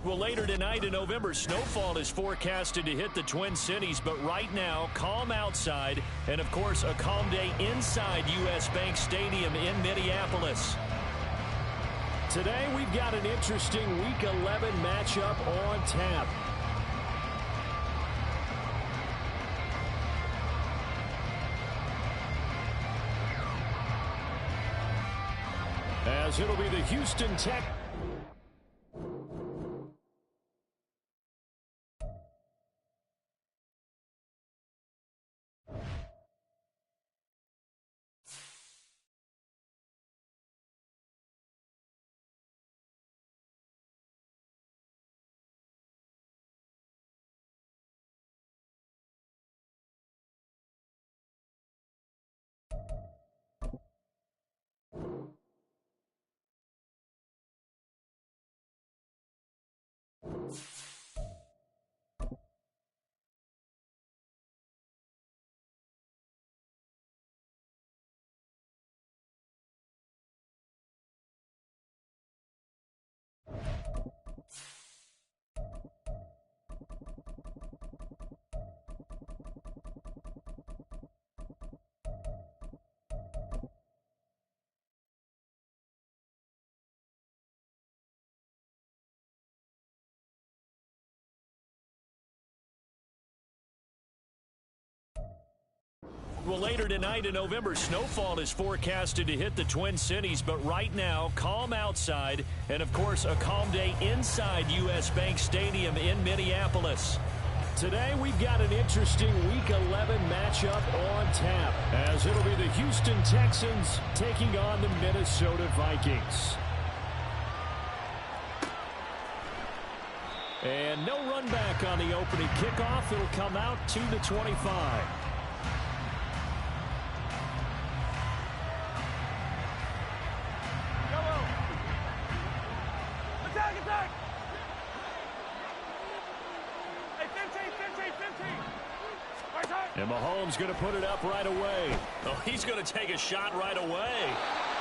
Well, later tonight in November, snowfall is forecasted to hit the Twin Cities, but right now, calm outside, and of course, a calm day inside U.S. Bank Stadium in Minneapolis. Today, we've got an interesting Week 11 matchup on tap. As it'll be the Houston Tech. Well, later tonight in November, snowfall is forecasted to hit the Twin Cities, but right now, calm outside, and of course, a calm day inside U.S. Bank Stadium in Minneapolis. Today, we've got an interesting Week 11 matchup on tap, as it'll be the Houston Texans taking on the Minnesota Vikings. And no run back on the opening kickoff. It'll come out to the 25. And Mahomes going to put it up right away. Oh, he's going to take a shot right away.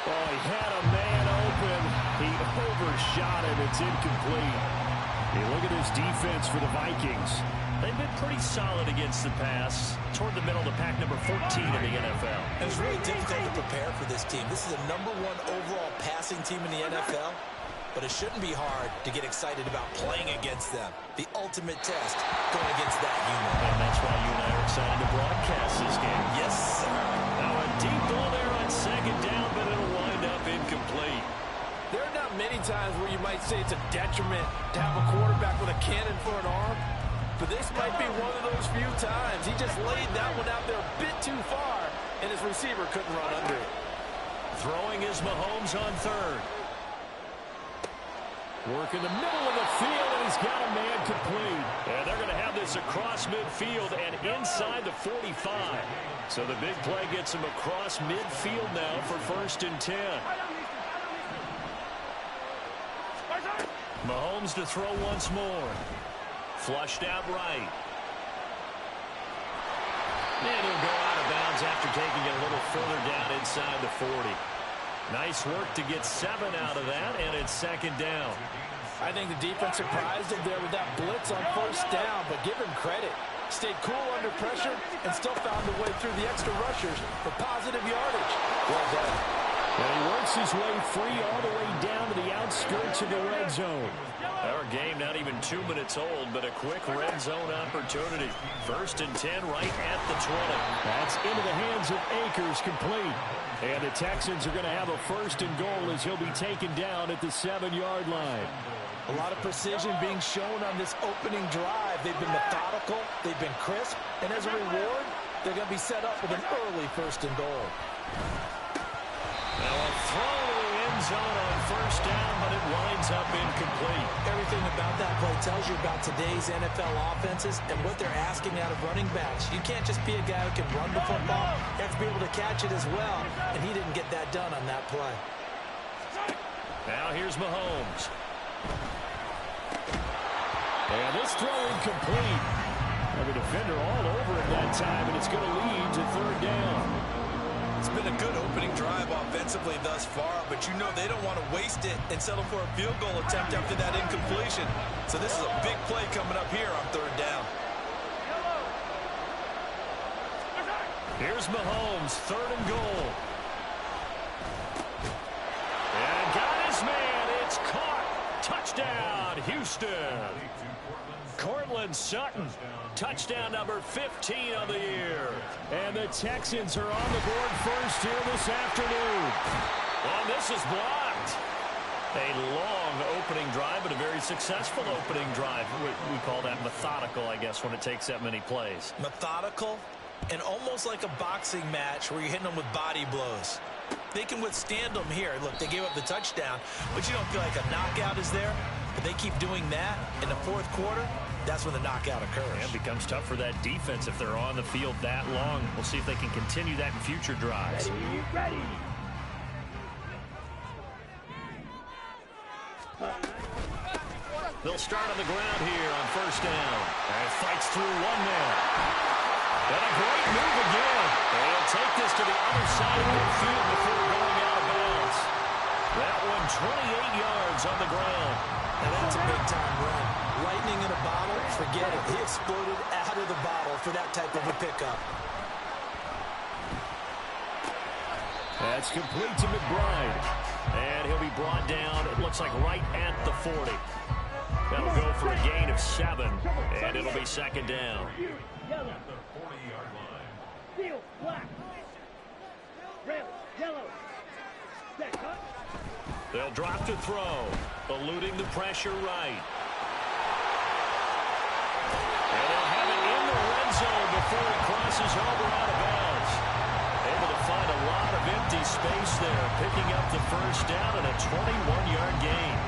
Oh, he had a man open. He overshot it. It's incomplete. Hey, look at this defense for the Vikings. They've been pretty solid against the pass. Toward the middle of the pack, number 14 in the NFL. It was really difficult to prepare for this team. This is the #1 overall passing team in the NFL. But it shouldn't be hard to get excited about playing against them. The ultimate test going against that unit. And that's why you and I are excited to broadcast this game. Yes, sir. Now a deep ball there on second down, but it'll wind up incomplete. There are not many times where you might say it's a detriment to have a quarterback with a cannon for an arm. But this might be one of those few times. He just laid that one out there a bit too far, and his receiver couldn't run under it. Throwing is Mahomes on third. Work in the middle of the field, and he's got a man complete. And they're going to have this across midfield and inside the 45. So the big play gets him across midfield now for 1st and 10. Mahomes to throw once more. Flushed out right. And he'll go out of bounds after taking it a little further down inside the 40. Nice work to get 7 out of that, and it's 2nd down. I think the defense surprised him there with that blitz on 1st down, but give him credit. Stayed cool under pressure and still found a way through the extra rushers for positive yardage. Well done. And he works his way free all the way down to the outskirts of the red zone. Our game not even 2 minutes old, but a quick red zone opportunity. 1st and 10 right at the 20. That's into the hands of Akers, complete. And the Texans are going to have a 1st and goal as he'll be taken down at the 7-yard line. A lot of precision being shown on this opening drive. They've been methodical, they've been crisp, and as a reward, they're going to be set up with an early 1st and goal. Now a throw to the end zone on 1st down, but it winds up incomplete. Everything about that play tells you about today's NFL offenses and what they're asking out of running backs. You can't just be a guy who can run the football. You have to be able to catch it as well, and he didn't get that done on that play. Now here's Mahomes. And this throw incomplete. A defender all over him that time, and it's going to lead to 3rd down. It's been a good opening drive offensively thus far, but you know they don't want to waste it and settle for a field goal attempt after that incompletion. So this is a big play coming up here on third down. Here's Mahomes, third and goal. And got his man. It's caught. Touchdown, Houston. Cortland Sutton, touchdown number 15 on the year. And the Texans are on the board first here this afternoon. And this is blocked. A long opening drive, but a very successful opening drive. We call that methodical, I guess, when it takes that many plays. Methodical and almost like a boxing match where you're hitting them with body blows. They can withstand them here. Look, they gave up the touchdown, but you don't feel like a knockout is there. But they keep doing that in the fourth quarter. That's when the knockout occurs. And it becomes tough for that defense if they're on the field that long. We'll see if they can continue that in future drives. Ready. They'll start on the ground here on first down. And fights through one man. And a great move again. And he'll take this to the other side of the field before going out of bounds. That one 28 yards on the ground. And that's a big-time run. Lightning in a bottle, forget it. He exploded out of the bottle for that type of a pickup. That's complete to McBride. And he'll be brought down, it looks like right at the 40. That'll go for a gain of 7, and it'll be second down. Yellow. 40-yard line. Field, black. Red, yellow. Set, cut. They'll drop to throw, eluding the pressure right. And they'll have it in the red zone before it crosses over out of bounds. Able to find a lot of empty space there, picking up the first down and a 21-yard gain.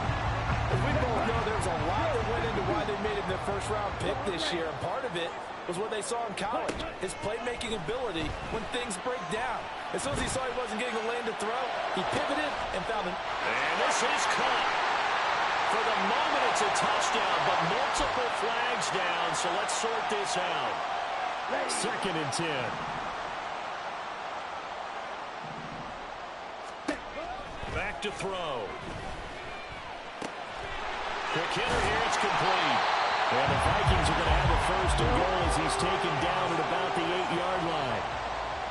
We both know there's a lot that went into why they made him their first-round pick this year, and part of it was what they saw in college, his playmaking ability when things break down. As soon as he saw he wasn't getting a lane to throw, he pivoted and found an... And this is caught. For the moment, it's a touchdown, but multiple flags down, so let's sort this out. Second and 10. Back to throw. Quick hitter here, it's complete. And the Vikings are going to have a first and goal as he's taken down at about the 8-yard line.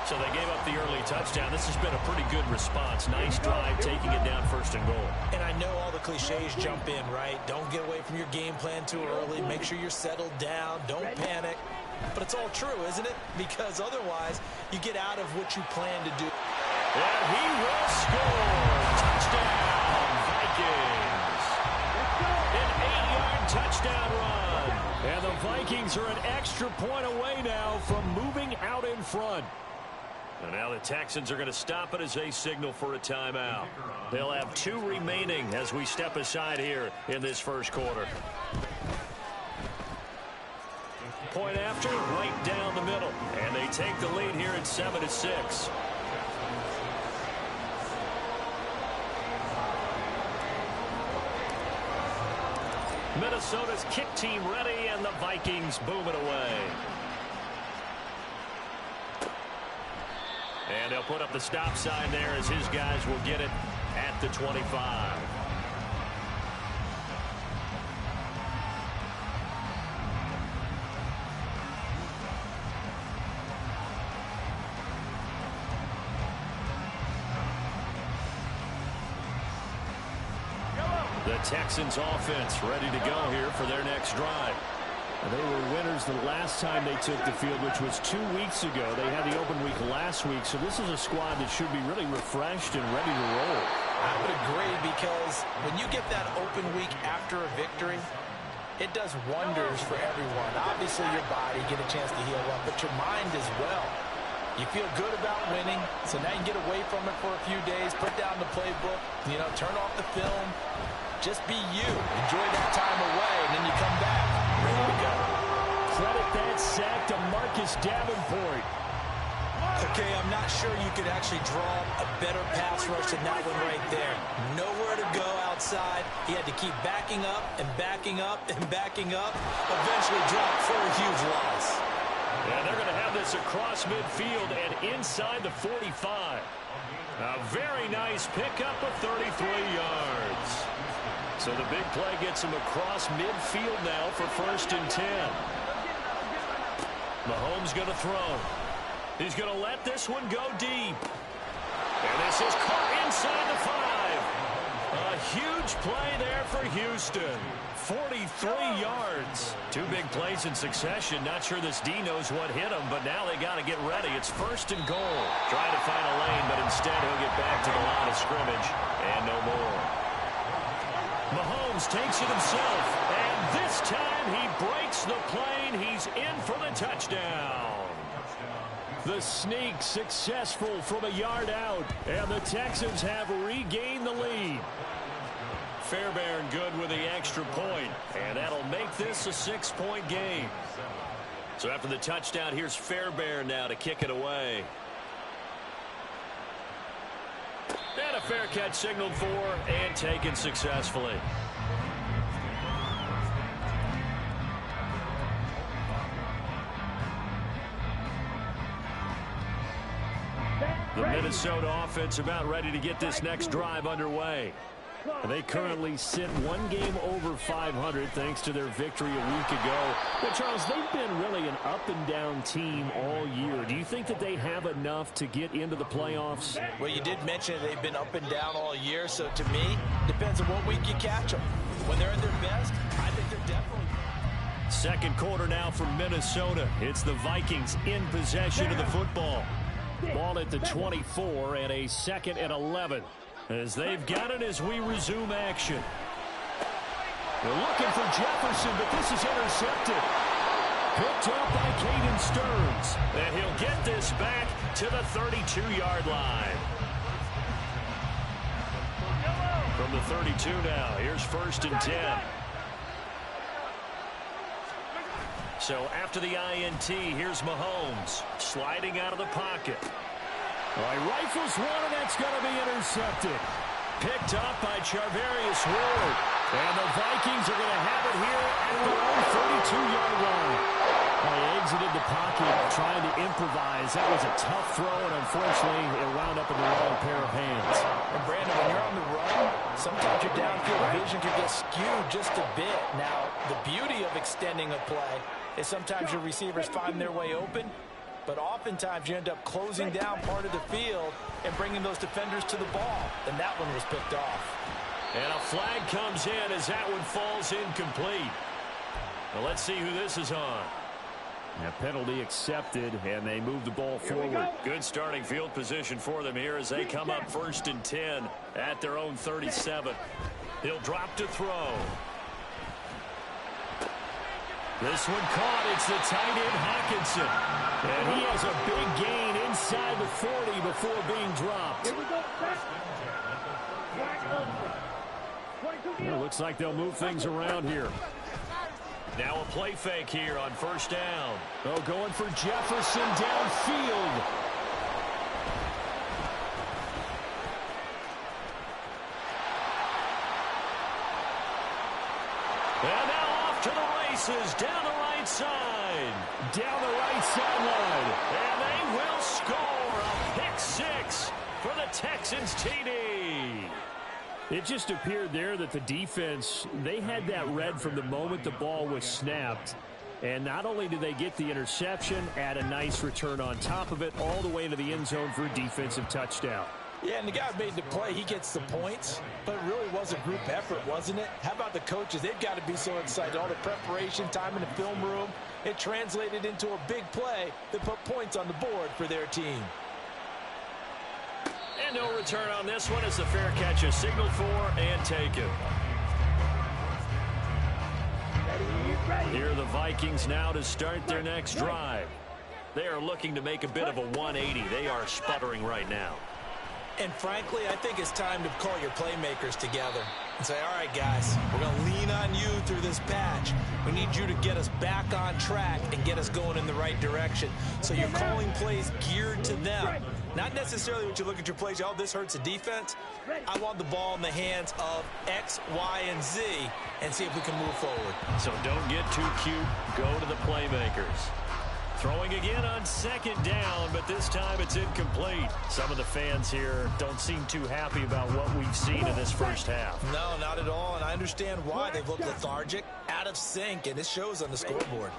So they gave up the early touchdown. This has been a pretty good response. Nice drive, taking it down first and goal. And I know all the cliches jump in, right? Don't get away from your game plan too early. Make sure you're settled down. Don't panic. But it's all true, isn't it? Because otherwise, you get out of what you plan to do. And he will score. Touchdown, Vikings. An 8-yard touchdown run. And the Vikings are an extra point away now from moving out in front. And now the Texans are going to stop it as they signal for a timeout. They'll have 2 remaining as we step aside here in this first quarter. Point after, right down the middle. And they take the lead here at 7-6. Minnesota's kick team ready, and the Vikings boom it away. And they'll put up the stop sign there as his guys will get it at the 25. The Texans offense ready to go here for their next drive. They were winners the last time they took the field, which was 2 weeks ago. They had the open week last week, so this is a squad that should be really refreshed and ready to roll. I would agree, because when you get that open week after a victory, it does wonders for everyone. Obviously, your body get a chance to heal up, but your mind as well. You feel good about winning, so now you can get away from it for a few days, put down the playbook, turn off the film. Just be you. Enjoy that time away, and then you come back ready to go. Credit that sack to Marcus Davenport. Okay, I'm not sure you could actually draw a better pass rush than that one right there. Nowhere to go outside. He had to keep backing up and backing up and backing up. Eventually dropped for a huge loss. And they're going to have this across midfield and inside the 45. A very nice pickup of 33 yards. So the big play gets him across midfield now for 1st and 10. Mahomes going to throw. He's going to let this one go deep. And this is caught inside the 5. A huge play there for Houston. 43 yards. 2 big plays in succession. Not sure this D knows what hit him, but now they got to get ready. It's 1st and goal. Trying to find a lane, but instead he'll get back to the line of scrimmage and no more. Mahomes takes it himself, and this time he breaks the plane. He's in for the touchdown. The sneak successful from a yard out, and the Texans have regained the lead. Fairbairn good with the extra point, and that'll make this a 6-point game. So after the touchdown, here's Fairbairn now to kick it away. And a fair catch signaled for and taken successfully. The Minnesota offense about ready to get this next drive underway. They currently sit 1 game over 500 thanks to their victory a week ago. But, Charles, they've been really an up-and-down team all year. Do you think that they have enough to get into the playoffs? Well, you did mention they've been up and down all year, so to me, depends on what week you catch them. When they're at their best, I think they're definitely... Second quarter now for Minnesota. It's the Vikings in possession of the football. Ball at the 24 and a 2nd and 11. As they've got it as we resume action. They're looking for Jefferson, but this is intercepted. Picked up by Caden Stearns. And he'll get this back to the 32-yard line. From the 32 now, here's 1st and 10. So after the INT, here's Mahomes sliding out of the pocket. He rifles one, and that's going to be intercepted. Picked up by Charvarius Ward. And the Vikings are going to have it here at their own 32-yard line. They exited the pocket trying to improvise. That was a tough throw, and unfortunately, it wound up in the wrong pair of hands. And Brandon, when you're on the run, sometimes your downfield vision can get skewed just a bit. Now, the beauty of extending a play is sometimes your receivers find their way open, but oftentimes you end up closing down part of the field and bringing those defenders to the ball. And that one was picked off. And a flag comes in as that one falls incomplete. Well, let's see who this is on. A penalty accepted, and they move the ball forward. Good starting field position for them here as they come up 1st and 10 at their own 37. He'll drop to throw. This one caught. It's the tight end Hawkinson. And he has a big gain inside the 40 before being dropped. Well, looks like they'll move things around here. Now a play fake here on 1st down. Oh, going for Jefferson downfield. And now off to the races, down the right side. Down the right sideline. And they will score a pick 6 for the Texans TD. It just appeared there that the defense, they had that read from the moment the ball was snapped. And not only did they get the interception, add a nice return on top of it, all the way into the end zone for a defensive touchdown. Yeah, and the guy made the play. He gets the points, but it really was a group effort, wasn't it? How about the coaches? They've got to be so excited. All the preparation, time in the film room, it translated into a big play that put points on the board for their team. And no return on this one as the fair catch is signaled for and taken. Here are the Vikings now to start their next drive. They are looking to make a bit of a 180. They are sputtering right now. And frankly, I think it's time to call your playmakers together and say, all right, guys, we're going to lean on you through this patch. We need you to get us back on track and get us going in the right direction. So you're calling plays geared to them. Not necessarily when you look at your plays, oh, this hurts the defense. I want the ball in the hands of X, Y, and Z and see if we can move forward. So don't get too cute. Go to the playmakers. Throwing again on second down, but this time it's incomplete. Some of the fans here don't seem too happy about what we've seen in this first half. No, not at all, and I understand why. They look lethargic, out of sync, and it shows on the scoreboard.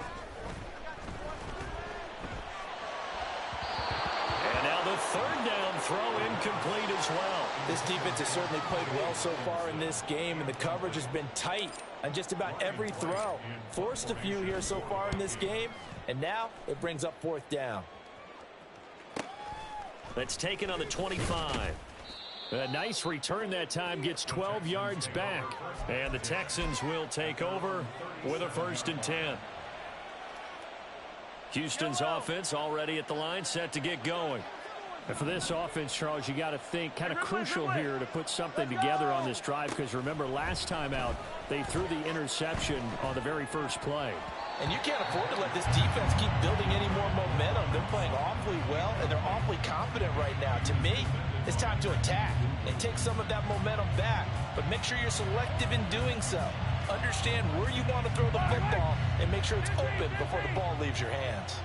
And now the third down throw incomplete as well. This defense has certainly played well so far in this game, and the coverage has been tight on just about every throw. Forced a few here so far in this game, and now it brings up fourth down. That's taken on the 25. A nice return that time, gets 12 yards back. And the Texans will take over with a 1st and 10. Houston's offense already at the line, set to get going. And for this offense, Charles, you got to think kind of crucial here to put something together on this drive, because remember last time out they threw the interception on the very first play. And you can't afford to let this defense keep building any more momentum. They're playing awfully well, and they're awfully confident right now. To me, it's time to attack and take some of that momentum back. But make sure you're selective in doing so. Understand where you want to throw the football and make sure it's open before the ball leaves your hands.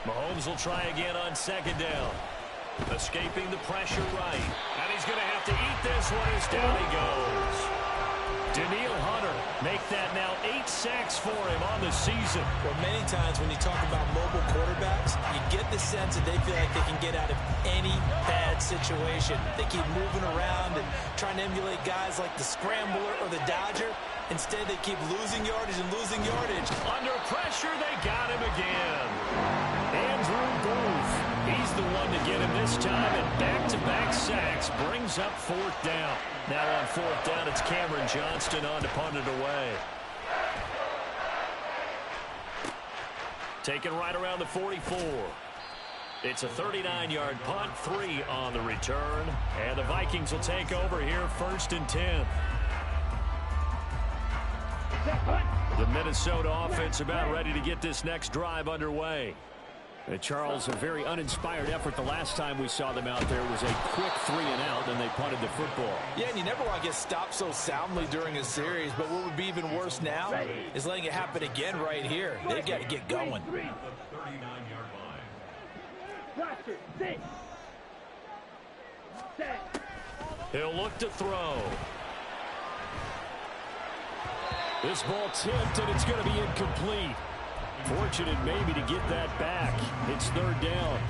Mahomes will try again on second down. Escaping the pressure right. And he's going to have to eat this one as down he goes. Daniil Hunter make that now 8 sacks for him on the season. Well, many times when you talk about mobile quarterbacks, you get the sense that they feel like they can get out of any bad situation. They keep moving around and trying to emulate guys like the Scrambler or the Dodger. Instead, they keep losing yardage and losing yardage. Under pressure, they got him again. Andrew Booth, he's the one to get him this time, and back-to-back sacks brings up fourth down. Now on fourth down, it's Cameron Johnston on to punt it away. Taken right around the 44. It's a 39-yard punt, 3 on the return, and the Vikings will take over here 1st and 10. The Minnesota offense about ready to get this next drive underway. And Charles, a very uninspired effort the last time we saw them out there was a quick 3 and out, and they punted the football. Yeah, and you never want to get stopped so soundly during a series, but what would be even worse now is letting it happen again right here. They've got to get going. He'll look to throw. This ball tipped, and it's going to be incomplete. Fortunate maybe to get that back. It's 3rd down.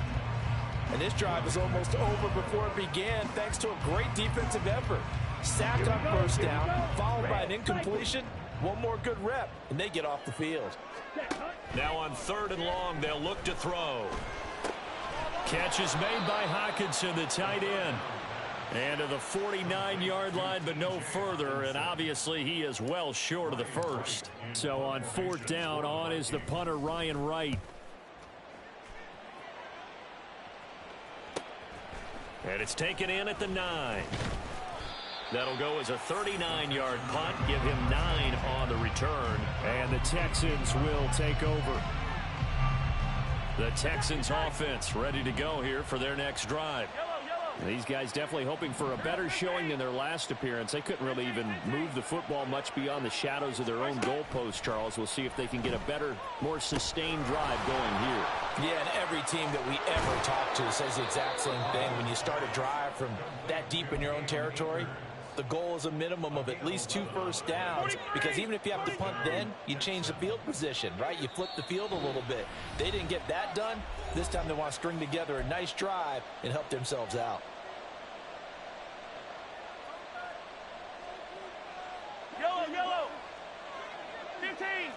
And this drive is almost over before it began thanks to a great defensive effort. Sack on first down, followed by an incompletion. One more good rep, and they get off the field. Now on 3rd and long, they'll look to throw. Catch is made by Hockenson, the tight end. And to the 49-yard line, but no further. And obviously, he is well short of the first. So on 4th down, on is the punter, Ryan Wright. And it's taken in at the 9. That'll go as a 39-yard punt, give him 9 on the return. And the Texans will take over. The Texans offense ready to go here for their next drive. These guys definitely hoping for a better showing than their last appearance. They couldn't really even move the football much beyond the shadows of their own goalpost, Charles. We'll see if they can get a better, more sustained drive going here. Yeah, and every team that we ever talk to says the exact same thing. When you start a drive from that deep in your own territory, the goal is a minimum of at least 2 first downs, because even if you have to punt then, you change the field position, right? You flip the field a little bit. They didn't get that done. This time they want to string together a nice drive and help themselves out. Yellow. 15.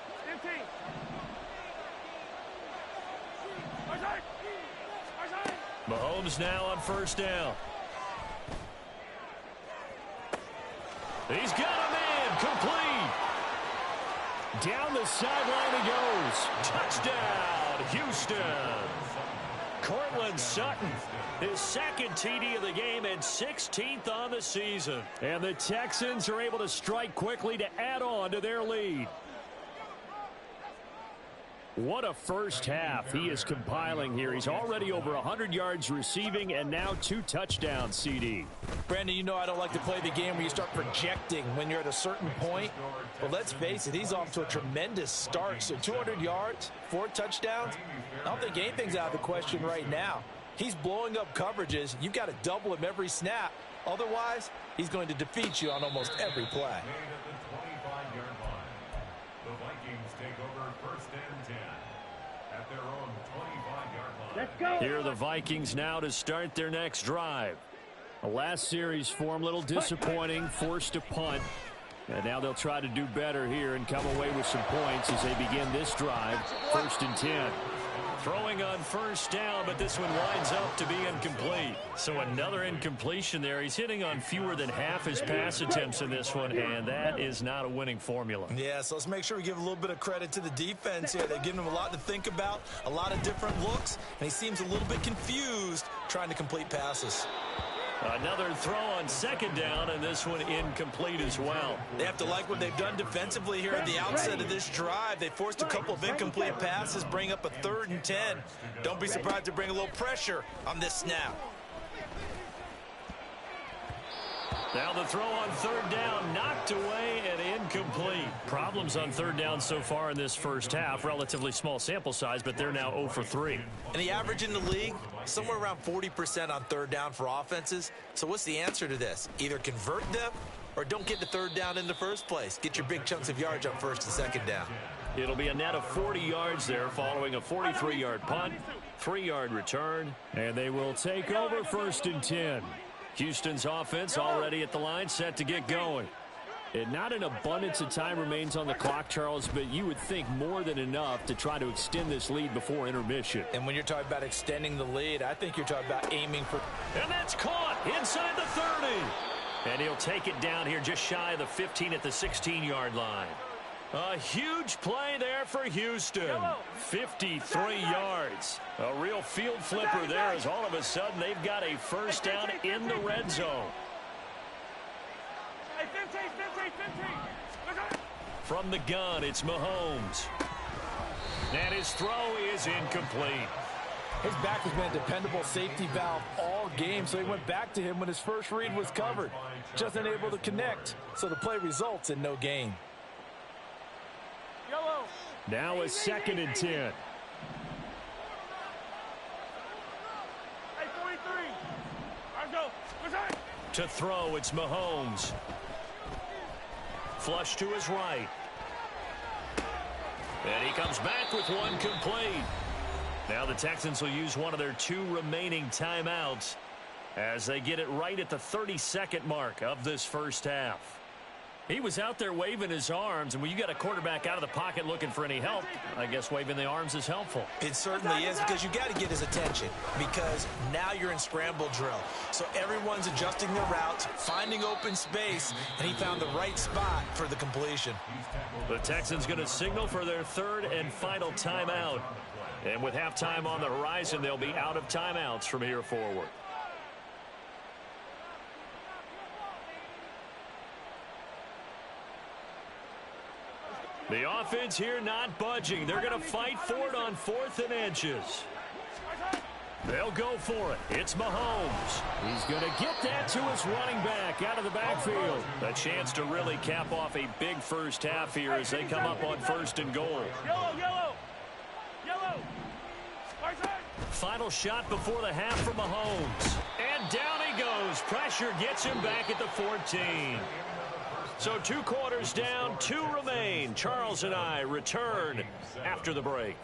Mahomes now on 1st down. He's got a man, complete. Down the sideline he goes. Touchdown, Houston. Cortland Sutton, his 2nd TD of the game and 16th on the season. And the Texans are able to strike quickly to add on to their lead. What a first half he is compiling here. He's already over 100 yards receiving and now 2 touchdowns, CD. Brandon, you know I don't like to play the game where you start projecting when you're at a certain point. But let's face it, he's off to a tremendous start. So 200 yards, 4 touchdowns. I don't think anything's out of the question right now. He's blowing up coverages. You've got to double him every snap. Otherwise, he's going to defeat you on almost every play. The Vikings take over 1st and 10 at their own 25-yard line. Let's go. Here are the Vikings now to start their next drive. The last series form a little disappointing, forced to punt. And now they'll try to do better here and come away with some points as they begin this drive. 1st and 10. Throwing on first down, but this one winds up to be incomplete. So another incompletion there. He's hitting on fewer than half his pass attempts in this one, and that is not a winning formula. Yeah, so let's make sure we give a little bit of credit to the defense here. They've given him a lot to think about, a lot of different looks, and he seems a little bit confused trying to complete passes. Another throw on 2nd down, and this one incomplete as well. They have to like what they've done defensively here at the outset of this drive. They forced a couple of incomplete passes, bring up a 3rd and 10. Don't be surprised to bring a little pressure on this snap. Now the throw on 3rd down, knocked away and incomplete. Problems on 3rd down so far in this first half. Relatively small sample size, but they're now 0 for 3. And the average in the league, somewhere around 40% on 3rd down for offenses. So what's the answer to this? Either convert them or don't get the 3rd down in the first place. Get your big chunks of yards on 1st and 2nd down. It'll be a net of 40 yards there following a 43-yard punt, 3-yard return, and they will take over 1st and 10. Houston's offense already at the line, set to get going. And not an abundance of time remains on the clock, Charles, but you would think more than enough to try to extend this lead before intermission. And when you're talking about extending the lead, I think you're talking about aiming for... And that's caught inside the 30. And he'll take it down here just shy of the 15 at the 16-yard line. A huge play there for Houston. 53 yards. A real field flipper there as all of a sudden they've got a first down in the red zone. Hey, 15. From the gun, it's Mahomes. And his throw is incomplete. His back has been a dependable safety valve all game, so he went back to him when his first read was covered. Just unable to connect, so the play results in no gain. Yellow. Now a 2nd and 10. Hey, 43. Let's go. To throw, it's Mahomes. Flush to his right. And he comes back with one complete. Now the Texans will use one of their 2 remaining timeouts as they get it right at the 32nd mark of this first half. He was out there waving his arms, and when you got a quarterback out of the pocket looking for any help, I guess waving the arms is helpful. It certainly is, because you got to get his attention, because now you're in scramble drill. So everyone's adjusting their routes, finding open space, and he found the right spot for the completion. The Texans going to signal for their 3rd and final timeout. And with halftime on the horizon, they'll be out of timeouts from here forward. The offense here not budging. They're going to fight for it on 4th and inches. They'll go for it. It's Mahomes. He's going to get that to his running back out of the backfield. A chance to really cap off a big first half here as they come up on 1st and goal. Yellow. Final shot before the half from Mahomes. And down he goes. Pressure gets him back at the 14. So 2 quarters down, 2 remain. Charles and I return after the break.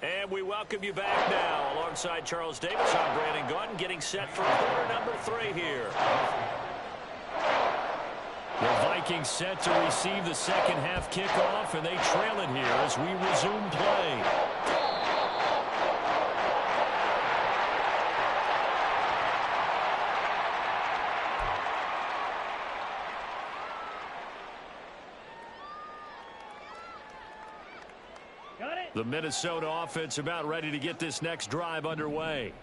And we welcome you back now. Alongside Charles Davis, I'm Brandon Gordon, getting set for quarter number 3 here. The Vikings set to receive the second half kickoff, and they trail it here as we resume play. The Minnesota offense about ready to get this next drive underway.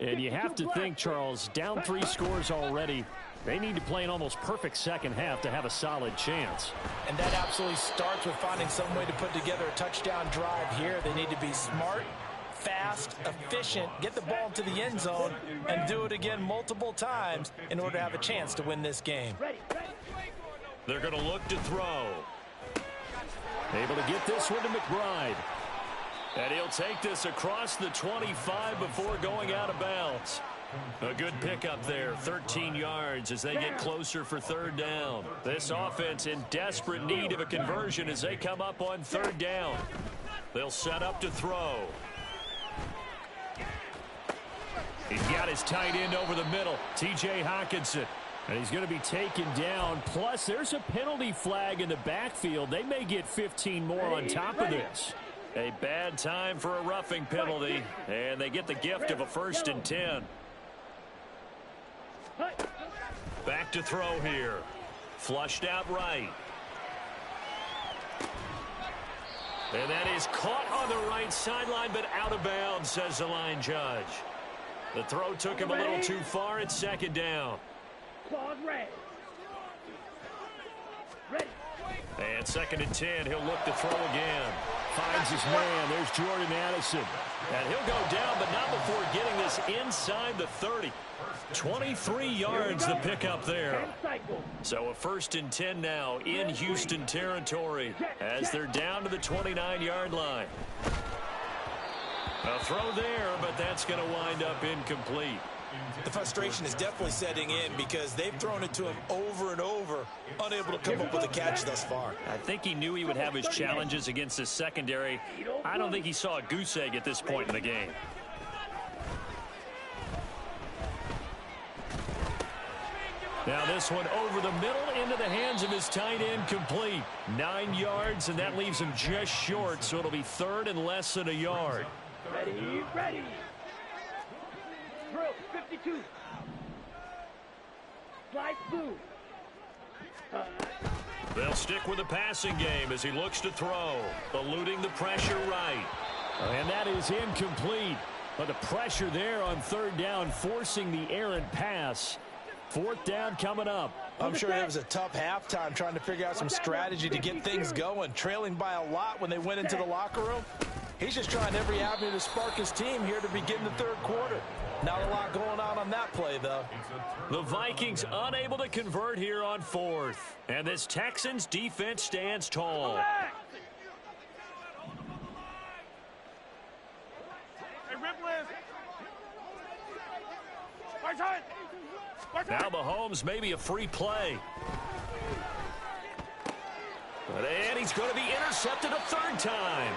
And you have to think, Charles, down 3 scores already. They need to play an almost perfect second half to have a solid chance. And that absolutely starts with finding some way to put together a touchdown drive here. They need to be smart, fast, efficient, get the ball to the end zone, and do it again multiple times in order to have a chance to win this game. They're going to look to throw. Able to get this one to McBride. And he'll take this across the 25 before going out of bounds. A good pickup there, 13 yards as they get closer for 3rd down. This offense in desperate need of a conversion as they come up on 3rd down. They'll set up to throw. He's got his tight end over the middle, T.J. Hockenson. And he's going to be taken down. Plus, there's a penalty flag in the backfield. They may get 15 more on top of this. A bad time for a roughing penalty, and they get the gift of a 1st and 10. Back to throw here. Flushed out right. And that is caught on the right sideline, but out of bounds, says the line judge. The throw took him a little too far. It's 2nd down. And 2nd and 10. He'll look to throw again. Finds his man. There's Jordan Addison. And he'll go down, but not before getting this inside the 30. 23 yards the pickup there. So a 1st and 10 now in Houston territory as they're down to the 29-yard line. A throw there, but that's going to wind up incomplete. The frustration is definitely setting in because they've thrown it to him over and over, unable to come up with a catch thus far. I think he knew he would have his challenges against his secondary. I don't think he saw a goose egg at this point in the game. Now this one over the middle into the hands of his tight end, complete. 9 yards, and that leaves him just short, so it'll be 3rd and less than a yard. Ready. Throw, 52. Slide through. They'll stick with the passing game as he looks to throw, eluding the pressure right. And that is incomplete. But the pressure there on 3rd down, forcing the errant pass. 4th down coming up. I'm sure it was a tough halftime trying to figure out some strategy to get things going. Trailing by a lot when they went into the locker room. He's just trying every avenue to spark his team here to begin the 3rd quarter. Not a lot going on that play, though. The Vikings unable to convert here on 4th. And this Texans defense stands tall. Hey, Ripley. Now Mahomes maybe a free play. And he's going to be intercepted a 3rd time.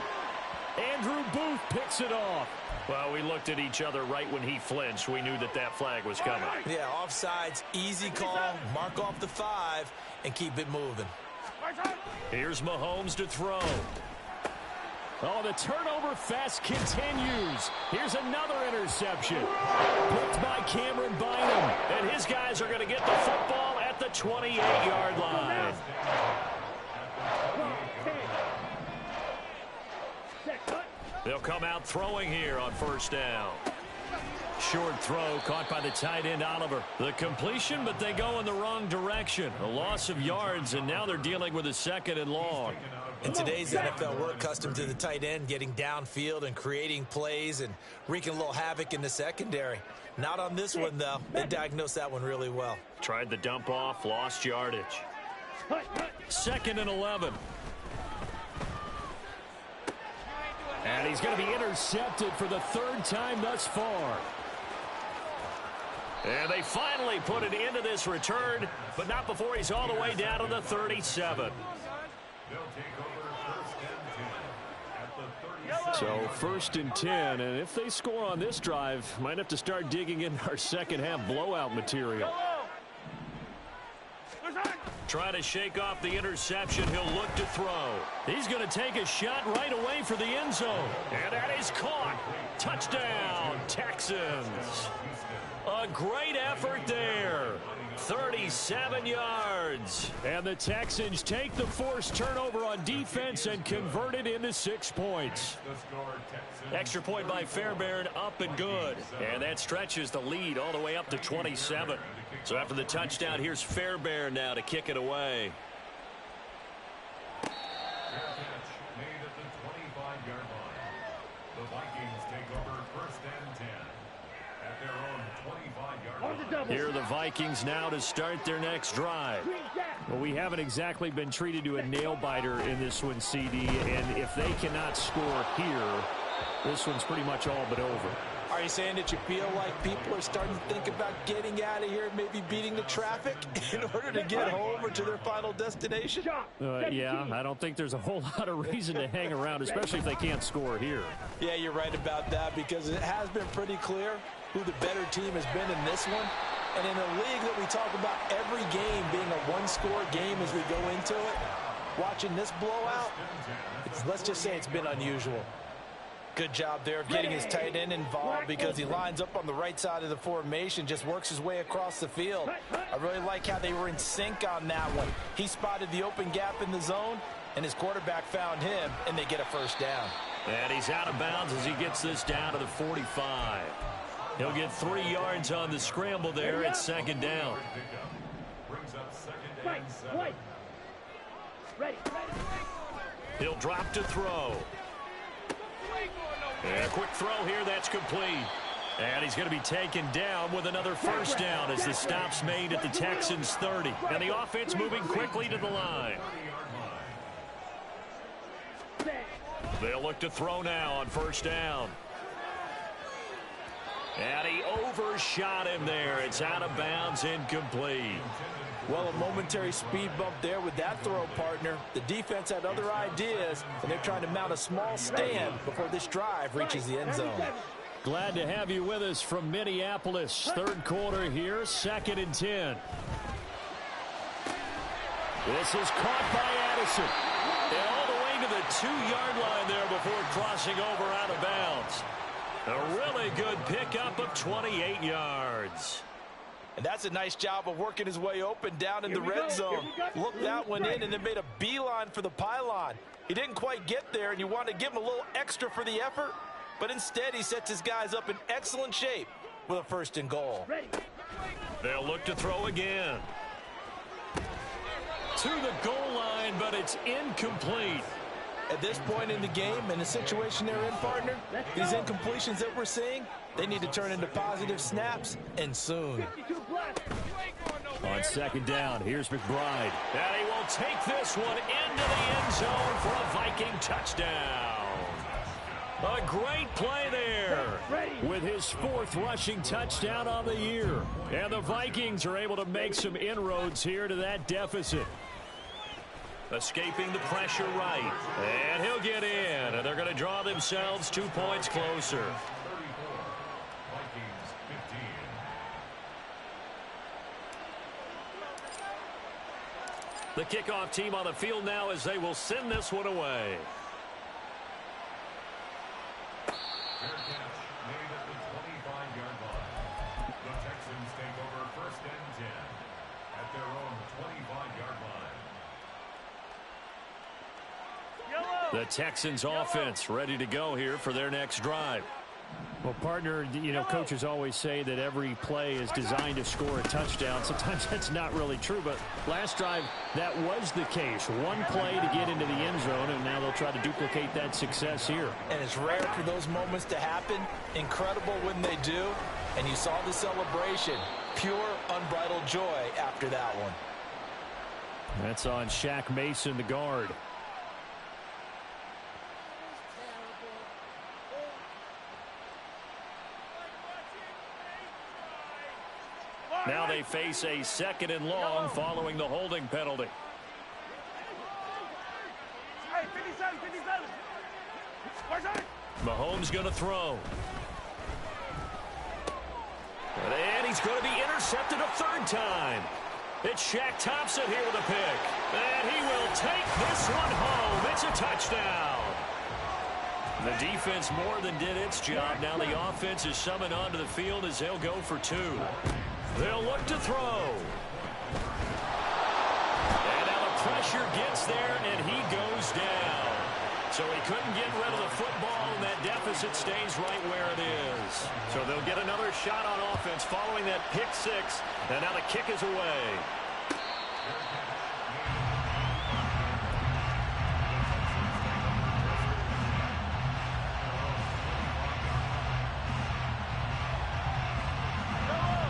Andrew Booth picks it off. Well, we looked at each other right when he flinched. We knew that that flag was coming. Yeah, offsides, easy call, mark off the 5, and keep it moving. Here's Mahomes to throw. Oh, the turnover fest continues. Here's another interception. Picked by Cameron Bynum. And his guys are going to get the football at the 28-yard line. They'll come out throwing here on 1st down. Short throw caught by the tight end Oliver. The completion, but they go in the wrong direction. A loss of yards, and now they're dealing with a 2nd and long. In today's NFL, we're accustomed to the tight end getting downfield and creating plays and wreaking a little havoc in the secondary. Not on this one, though. They diagnosed that one really well. Tried the dump off, lost yardage. 2nd and 11. And he's going to be intercepted for the 3rd time thus far. And they finally put an end to this return, but not before he's all the way down to the 37. So 1st and 10, and if they score on this drive, might have to start digging in our second half blowout material. Try to shake off the interception. He'll look to throw. He's going to take a shot right away for the end zone. And that is caught. Touchdown, Texans. A great effort there. 37 yards. And the Texans take the forced turnover on defense and convert it into 6 points. Extra point by Fairbairn, up and good. And that stretches the lead all the way up to 27. So after the touchdown, here's Fairbairn now to kick it away. Made at the 25-yard line. The Vikings take over first and 10 at their own 25-yard line. Here are the Vikings now to start their next drive. Well, we haven't exactly been treated to a nail-biter in this one, CD, and if they cannot score here, this one's pretty much all but over. Are you saying that you feel like people are starting to think about getting out of here, maybe beating the traffic in order to get home or to their final destination? Yeah, I don't think there's a whole lot of reason to hang around, especially if they can't score here. Yeah, you're right about that, because it has been pretty clear who the better team has been in this one. And in a league that we talk about every game being a one-score game as we go into it, watching this blowout, let's just say it's been unusual. Good job there of getting his tight end involved, because he lines up on the right side of the formation, just works his way across the field. I really like how they were in sync on that one. He spotted the open gap in the zone, and his quarterback found him, and they get a first down. And he's out of bounds as he gets this down to the 45. He'll get 3 yards on the scramble there at second down. Brings up second and 7. Ready. He'll drop to throw. And a quick throw here, that's complete. And he's going to be taken down with another first down as the stop's made at the Texans' 30. And the offense moving quickly to the line. They'll look to throw now on first down. And he overshot him there. It's out of bounds, incomplete. Well, a momentary speed bump there with that throw, partner. The defense had other ideas, and they're trying to mount a small stand before this drive reaches the end zone. Glad to have you with us from Minneapolis. Third quarter here, 2nd and 10. This is caught by Addison. And all the way to the 2-yard line there before crossing over out of bounds. A really good pickup of 28 yards. And that's a nice job of working his way open down in the red zone. Looked that one in and then made a beeline for the pylon. He didn't quite get there, and you want to give him a little extra for the effort, but instead he sets his guys up in excellent shape with a 1st and goal. They'll look to throw again. To the goal line, but it's incomplete. At this point in the game and the situation they're in, partner, these incompletions that we're seeing, they need to turn into positive snaps, and soon. On second down, here's McBride. And he will take this one into the end zone for a Viking touchdown. A great play there. With his 4th rushing touchdown on the year. And the Vikings are able to make some inroads here to that deficit. Escaping the pressure right. And he'll get in. And they're going to draw themselves 2 points closer. Vikings 15. The kickoff team on the field now as they will send this one away. Fair catch made at the 25-yard line. The Texans take over first and 10 at their own 25-yard line. The Texans offense ready to go here for their next drive. Well, partner, coaches always say that every play is designed to score a touchdown. Sometimes that's not really true, but last drive, that was the case. One play to get into the end zone, and now they'll try to duplicate that success here. And it's rare for those moments to happen. Incredible when they do. And you saw the celebration. Pure, unbridled joy after that one. That's on Shaq Mason, the guard. Now they face a 2nd and long following the holding penalty. Hey, 57, 57. Mahomes going to throw. And he's going to be intercepted a 3rd time. It's Shaq Thompson here with a pick. And he will take this one home. It's a touchdown. The defense more than did its job. Now the offense is summoned onto the field as they'll go for 2. They'll look to throw. pressure gets there, and he goes down. So he couldn't get rid of the football, and that deficit stays right where it is. So they'll get another shot on offense following that pick six, and now the kick is away.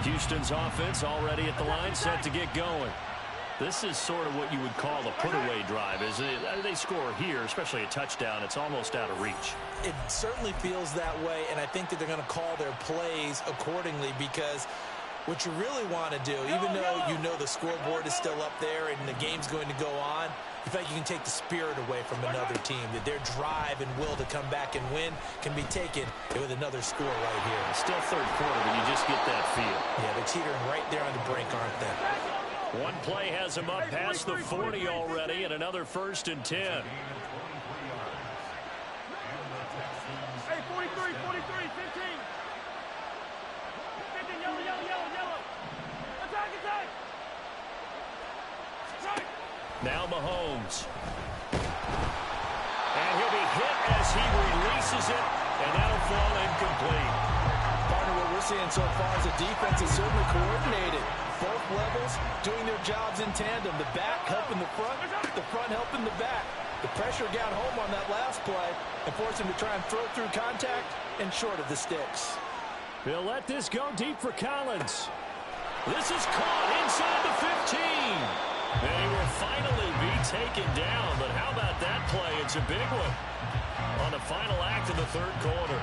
Houston's offense already at the line, set to get going. This is sort of what you would call a put-away drive, isn't it? They score here, especially a touchdown. It's almost out of reach. It certainly feels that way, and I think that they're going to call their plays accordingly, because what you really want to do, even though you know the scoreboard is still up there and the game's going to go on, you feel like you can take the spirit away from another team, that their drive and will to come back and win can be taken with another score right here. Still third quarter, but you just get that feel. Yeah, they're teetering right there on the brink, aren't they? One play has him up past the 40 already, and another 1st and 10. Hey, 43, 15. 15, yellow. Attack. Now Mahomes. And he'll be hit as he releases it, and that'll fall incomplete. Partner, what we're seeing so far is the defense is certainly coordinated. Both levels doing their jobs in tandem. The back helping the front helping the back. The pressure got home on that last play and forced him to try and throw through contact and short of the sticks. He'll let this go deep for Collins. This is caught inside the 15. And he will finally be taken down. But how about that play? It's a big one on the final act of the third quarter.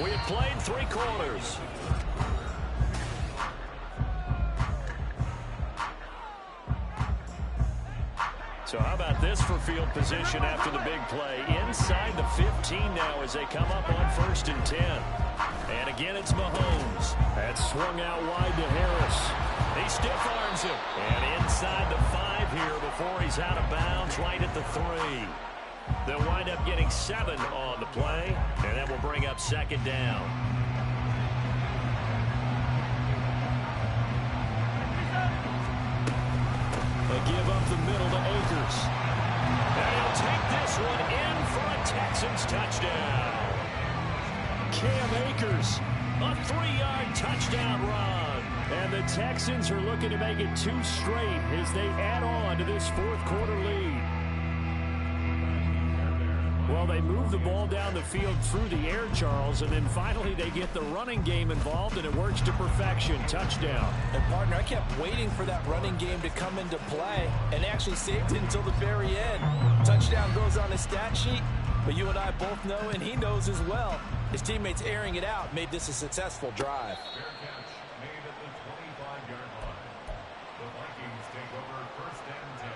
We have played 3 quarters. So how about this for field position after the big play? Inside the 15 now as they come up on 1st and 10. And again, it's Mahomes. That's swung out wide to Harris. He stiff arms him. And inside the 5 here before he's out of bounds right at the 3. They'll wind up getting 7 on the play, and that will bring up 2nd down. They give up the middle to Akers. And he'll take this one in for a Texans touchdown. Cam Akers, a 3-yard touchdown run. and the Texans are looking to make it 2 straight as they add on to this 4th quarter lead. Well, they move the ball down the field through the air, Charles, and then finally they get the running game involved, and it works to perfection. Touchdown. And, partner, I kept waiting for that running game to come into play and actually saved it until the very end. Touchdown goes on his stat sheet, but you and I both know, and he knows as well, his teammates airing it out made this a successful drive. Fair catch made at the 25-yard line. The Vikings take over 1st and 10.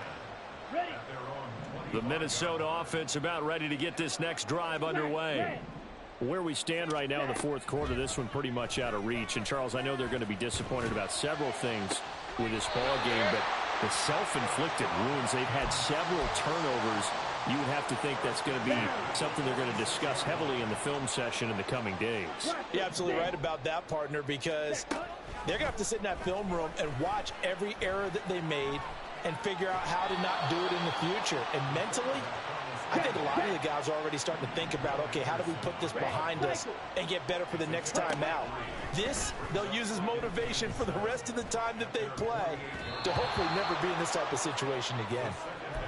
Ready. At their own 25. The Minnesota offense about ready to get this next drive underway. Where we stand right now in the 4th quarter, this one pretty much out of reach. And, Charles, I know they're going to be disappointed about several things with this ball game, but the self-inflicted wounds, they've had several turnovers. You would have to think that's going to be something they're going to discuss heavily in the film session in the coming days. You're absolutely right about that, partner, because they're going to have to sit in that film room and watch every error that they made and figure out how to not do it in the future. And mentally, I think a lot of the guys are already starting to think about, okay, how do we put this behind us and get better for the next time out? This, they'll use as motivation for the rest of the time that they play to hopefully never be in this type of situation again.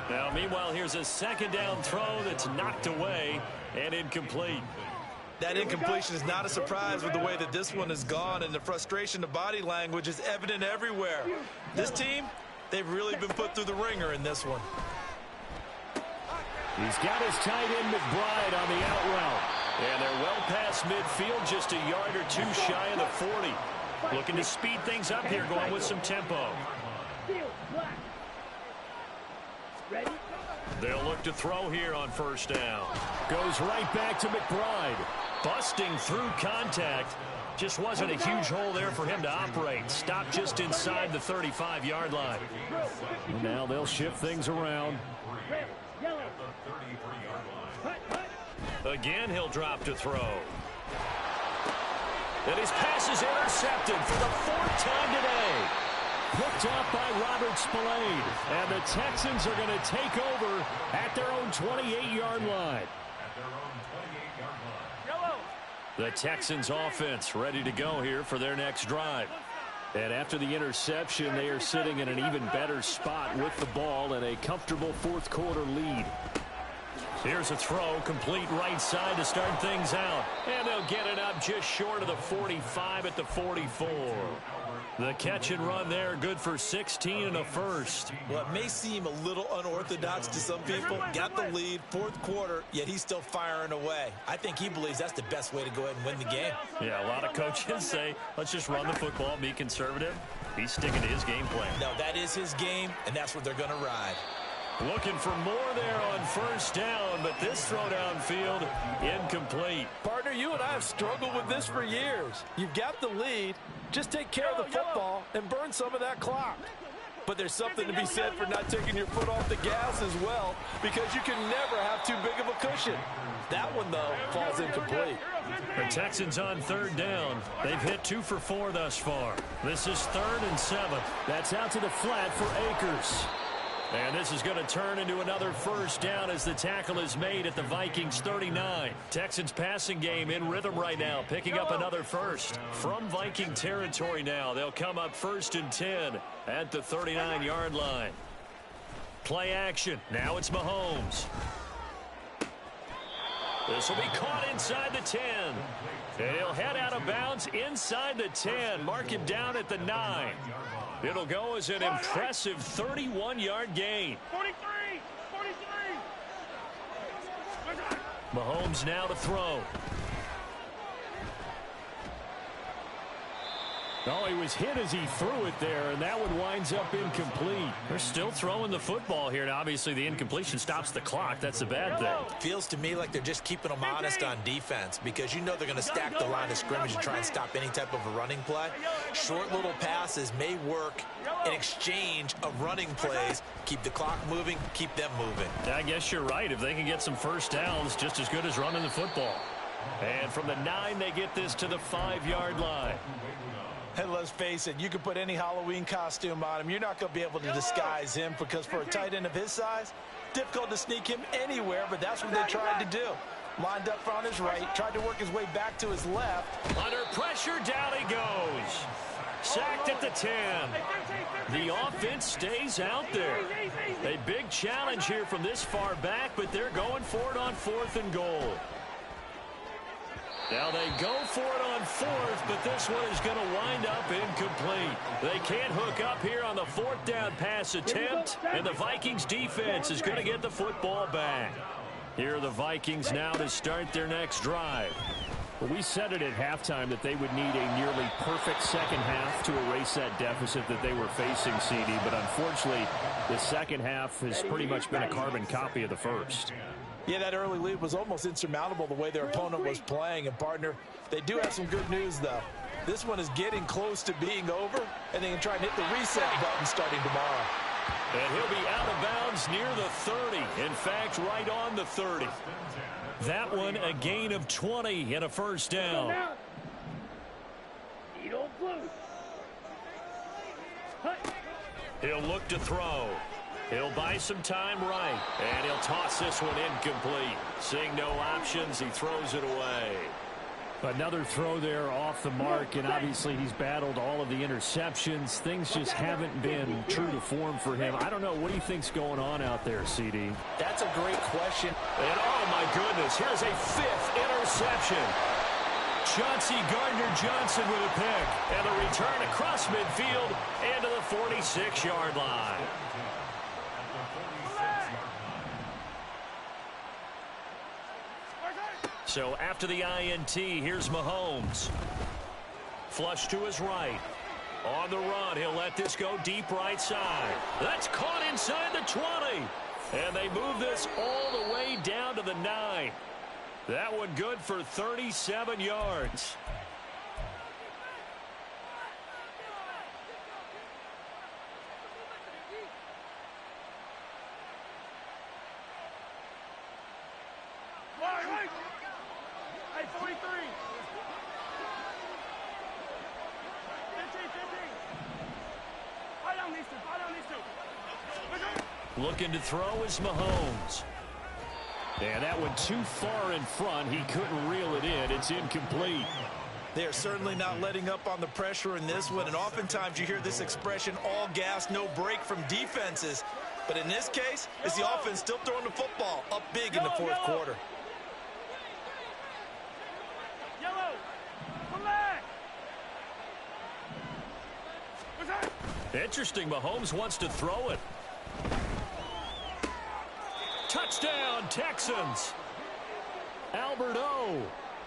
Now, meanwhile, here's a 2nd down throw that's knocked away and incomplete. That incompletion is not a surprise with the way that this one has gone, and the frustration, the body language is evident everywhere. This team, they've really been put through the ringer in this one. He's got his tight end McBride on the out route. And they're well past midfield, just a yard or 2 shy of the 40. Looking to speed things up here, going with some tempo. Ready? They'll look to throw here on 1st down. Goes right back to McBride. Busting through contact. Just wasn't a huge hole there for him to operate. Stopped just inside the 35-yard line. And now they'll shift things around. Yellow. Again, he'll drop to throw. And his pass is intercepted for the 4th time today. Picked off by Robert Spillane. And the Texans are going to take over at their own 28-yard line. The Texans offense ready to go here for their next drive. And after the interception, they are sitting in an even better spot with the ball and a comfortable 4th quarter lead. Here's a throw, complete right side to start things out. And they'll get it up just short of the 45 at the 44. The catch and run there, good for 16 and a first. Well, it may seem a little unorthodox to some people. Got the lead, 4th quarter, yet he's still firing away. I think he believes that's the best way to go ahead and win the game. Yeah, a lot of coaches say, let's just run the football, be conservative. He's sticking to his game plan. No, that is his game, and that's what they're going to ride. Looking for more there on 1st down, but this throw downfield, incomplete. Partner, you and I have struggled with this for years. You've got the lead. Just take care of the football and burn some of that clock. But there's something to be said for not taking your foot off the gas as well, because you can never have too big of a cushion. That one, though, falls incomplete. The Texans on 3rd down. They've hit 2 for 4 thus far. This is 3rd and 7. That's out to the flat for Akers. And this is going to turn into another 1st down as the tackle is made at the Vikings 39. Texans passing game in rhythm right now, picking up another 1st. From Viking territory now, they'll come up 1st and 10 at the 39-yard line. Play action. Now it's Mahomes. This will be caught inside the 10. And he'll head out of bounds inside the 10. Mark him down at the 9. It'll go as an impressive 31-yard gain. 43! 43! Mahomes now to throw. Oh, he was hit as he threw it there, and that one winds up incomplete. They're still throwing the football here, and obviously the incompletion stops the clock. That's the bad thing. Feels to me like they're just keeping them honest on defense, because you know they're going to stack the line of scrimmage and try and stop any type of a running play. Short little passes may work in exchange of running plays. Keep the clock moving, keep them moving. I guess you're right. If they can get some 1st downs, just as good as running the football. And from the 9, they get this to the 5-yard line. And let's face it, you can put any Halloween costume on him. You're not going to be able to disguise him, because for a tight end of his size, difficult to sneak him anywhere, but that's what they tried to do. Lined up on his right, tried to work his way back to his left. Under pressure, down he goes. Sacked at the 10. The offense stays out there. A big challenge here from this far back, but they're going for it on 4th and goal. Now they go for it on 4th, but this one is going to wind up incomplete. They can't hook up here on the 4th down pass attempt, and the Vikings defense is going to get the football back. Here are the Vikings now to start their next drive. Well, we said it at halftime that they would need a nearly perfect second half to erase that deficit that they were facing, CD, but unfortunately, the second half has pretty much been a carbon copy of the first. Yeah, that early lead was almost insurmountable the way their opponent was playing. And, partner, they do have some good news, though. This one is getting close to being over, and they can try and hit the reset button starting tomorrow. And he'll be out of bounds near the 30. In fact, right on the 30. That one, a gain of 20 and a 1st down. He'll look to throw. He'll buy some time right, and he'll toss this one incomplete. Seeing no options, he throws it away. Another throw there off the mark, and obviously he's battled all of the interceptions. Things just haven't been true to form for him. I don't know. What do you think's going on out there, CD? That's a great question. And oh my goodness, here's a 5th interception. Chauncey Gardner-Johnson with a pick, and the return across midfield and to the 46-yard line. So after the INT, here's Mahomes. Flush to his right. On the run, he'll let this go deep right side. That's caught inside the 20. And they move this all the way down to the 9. That one good for 37 yards. Looking to throw is Mahomes. And that one too far in front. He couldn't reel it in. It's incomplete. They're certainly not letting up on the pressure in this one, and oftentimes you hear this expression, all gas, no break from defenses. But in this case, it's the offense still throwing the football up big in the fourth quarter. Interesting, Mahomes wants to throw it. Touchdown, Texans. Alberto,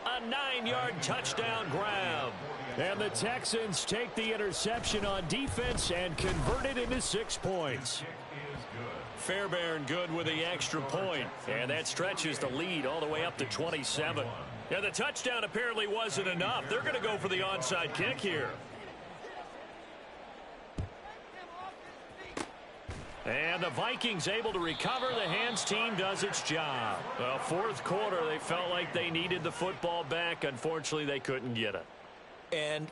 a 9-yard touchdown grab. And the Texans take the interception on defense and convert it into 6 points. Fairbairn good with the extra point, and that stretches the lead all the way up to 27. And the touchdown apparently wasn't enough. They're going to go for the onside kick here. And the Vikings able to recover. The hands team does its job. Well, fourth quarter, they felt like they needed the football back. Unfortunately, they couldn't get it. And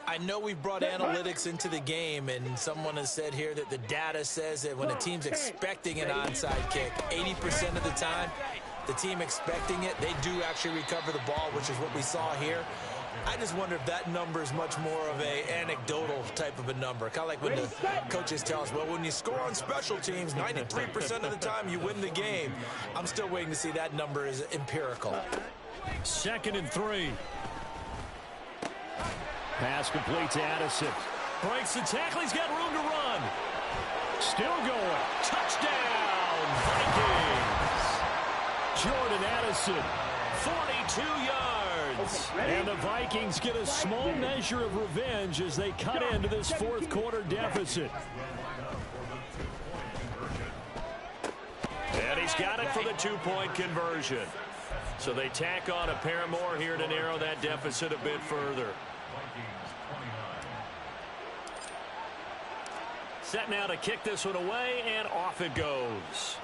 I know we brought analytics into the game, and someone has said here that the data says that when a team's expecting an onside kick, 80% of the time, the team expecting it, they do actually recover the ball, which is what we saw here. I just wonder if that number is much more of a anecdotal type of a number. Kind of like when the coaches tell us, well, when you score on special teams, 93% of the time you win the game. I'm still waiting to see that number is empirical. 2nd and 3. Pass complete to Addison. Breaks the tackle. He's got room to run. Still going. Touchdown, Vikings. Jordan Addison, 42 yards. And the Vikings get a small measure of revenge as they cut into this fourth quarter deficit. And he's got it for the 2-point conversion. So they tack on a pair more here to narrow that deficit a bit further. Set now to kick this one away, and off it goes.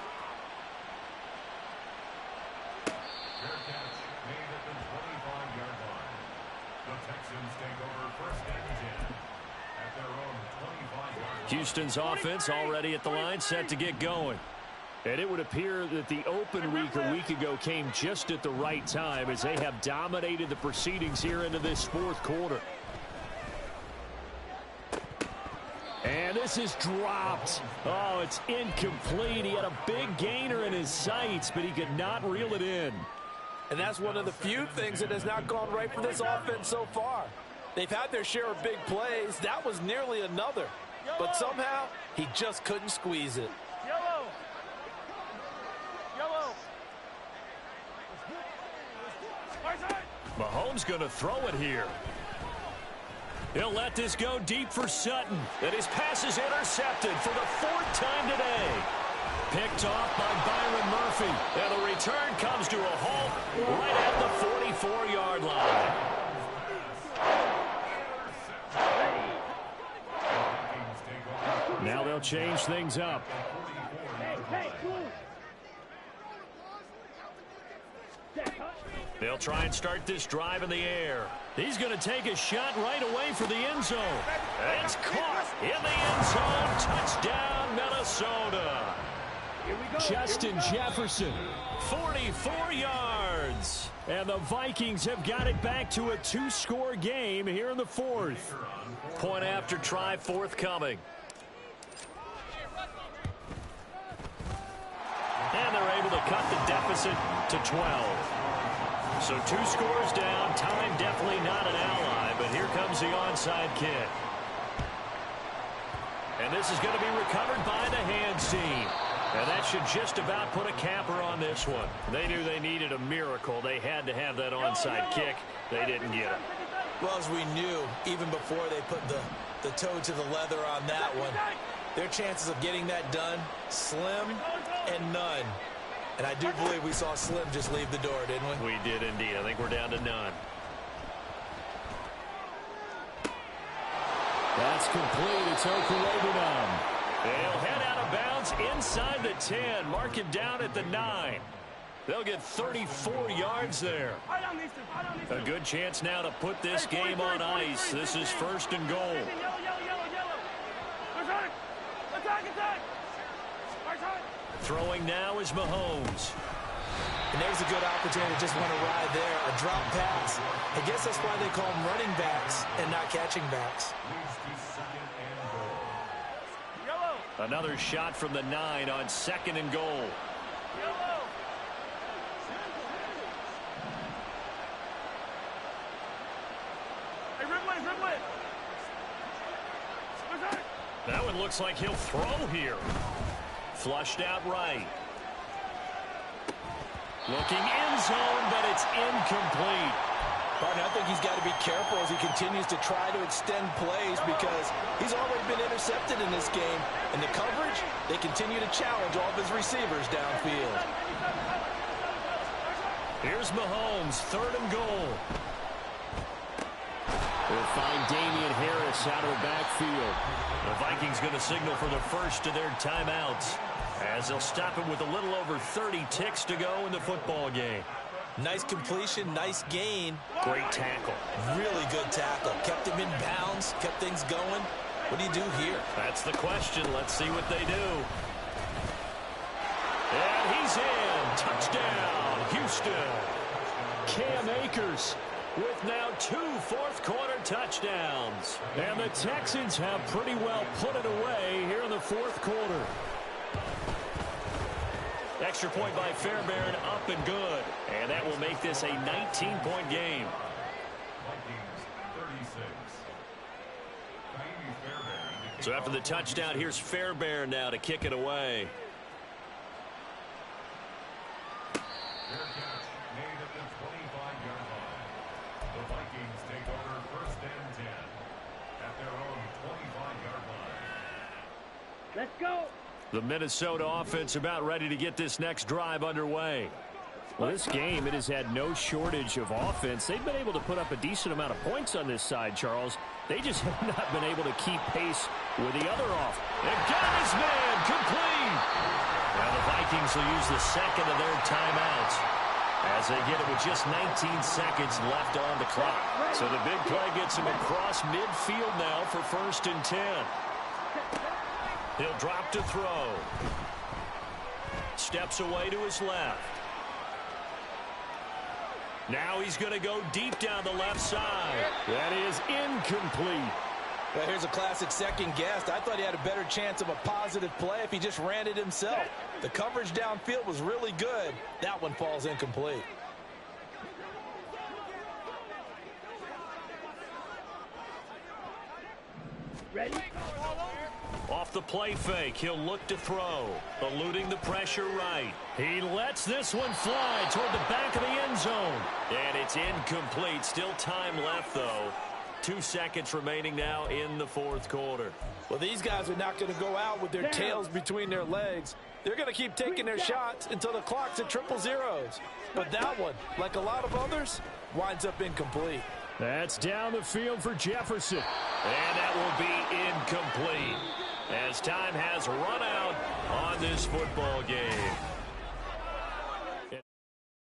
Houston's offense already at the line, set to get going. And it would appear that the open week a week ago came just at the right time as they have dominated the proceedings here into this fourth quarter. And this is dropped. Oh, it's incomplete. He had a big gainer in his sights, but he could not reel it in. And that's one of the few things that has not gone right for this offense so far. They've had their share of big plays. That was nearly another. But somehow, he just couldn't squeeze it. Yellow. Mahomes going to throw it here. He'll let this go deep for Sutton. And his pass is intercepted for the 4th time today. Picked off by Byron Murphy. And the return comes to a halt right at the 44-yard line. Now they'll change things up. They'll try and start this drive in the air. He's going to take a shot right away for the end zone. It's caught in the end zone. Touchdown, Minnesota. Justin Jefferson, 44 yards. And the Vikings have got it back to a 2-score game here in the fourth. Point after try forthcoming. And they're able to cut the deficit to 12. So 2 scores down. Time definitely not an ally, but here comes the onside kick. And this is going to be recovered by the hands team. And that should just about put a capper on this one. They knew they needed a miracle. They had to have that onside kick. They didn't get it. Well, as we knew, even before they put the toe to the leather on that one, their chances of getting that done, slim and none. And I do believe we saw Slim just leave the door, didn't we? We did indeed. I think we're down to none. That's complete. It's Okulebunom. They'll head out of bounds inside the 10. Mark him down at the 9. They'll get 34 yards there. A good chance now to put this game on ice. This is 1st and goal. Throwing now is Mahomes. And there's a good opportunity to just want to ride there. A drop pass. I guess that's why they call them running backs and not catching backs. Another shot from the 9 on 2nd and goal. That one looks like he'll throw here. Flushed out right. Looking end zone, but it's incomplete. Partner, I think he's got to be careful as he continues to try to extend plays because he's already been intercepted in this game. And the coverage, they continue to challenge all of his receivers downfield. Here's Mahomes, 3rd and goal. We'll find Damian Harris out of the backfield. The Vikings going to signal for the first of their timeouts as they'll stop him with a little over 30 ticks to go in the football game. Nice completion, nice gain. Great tackle. Really good tackle. Kept him in bounds, kept things going. What do you do here? That's the question. Let's see what they do. And he's in. Touchdown, Houston. Cam Akers with now 2 fourth-quarter touchdowns. And the Texans have pretty well put it away here in the 4th quarter. Extra point by Fairbairn, up and good. And that will make this a 19-point game. So after the touchdown, here's Fairbairn now to kick it away. Fair catch made at the 25-yard line. The Vikings take over 1st and 10 at their own 25-yard line. Let's go. The Minnesota offense about ready to get this next drive underway. Well, this game, it has had no shortage of offense. They've been able to put up a decent amount of points on this side, Charles. They just have not been able to keep pace with the other off. And got his man complete. Now the Vikings will use the 2nd of their timeouts as they get it with just 19 seconds left on the clock. So the big play gets him across midfield now for 1st and 10. He'll drop to throw. Steps away to his left. Now he's going to go deep down the left side. That is incomplete. Well, here's a classic second guess. I thought he had a better chance of a positive play if he just ran it himself. The coverage downfield was really good. That one falls incomplete. Ready? Off the play fake, he'll look to throw. Eluding the pressure right. He lets this one fly toward the back of the end zone. And it's incomplete. Still time left, though. 2 seconds remaining now in the 4th quarter. Well, these guys are not going to go out with their tails between their legs. They're going to keep taking their shots until the clock's at 000. But that one, like a lot of others, winds up incomplete. That's down the field for Jefferson. And that will be incomplete as time has run out on this football game.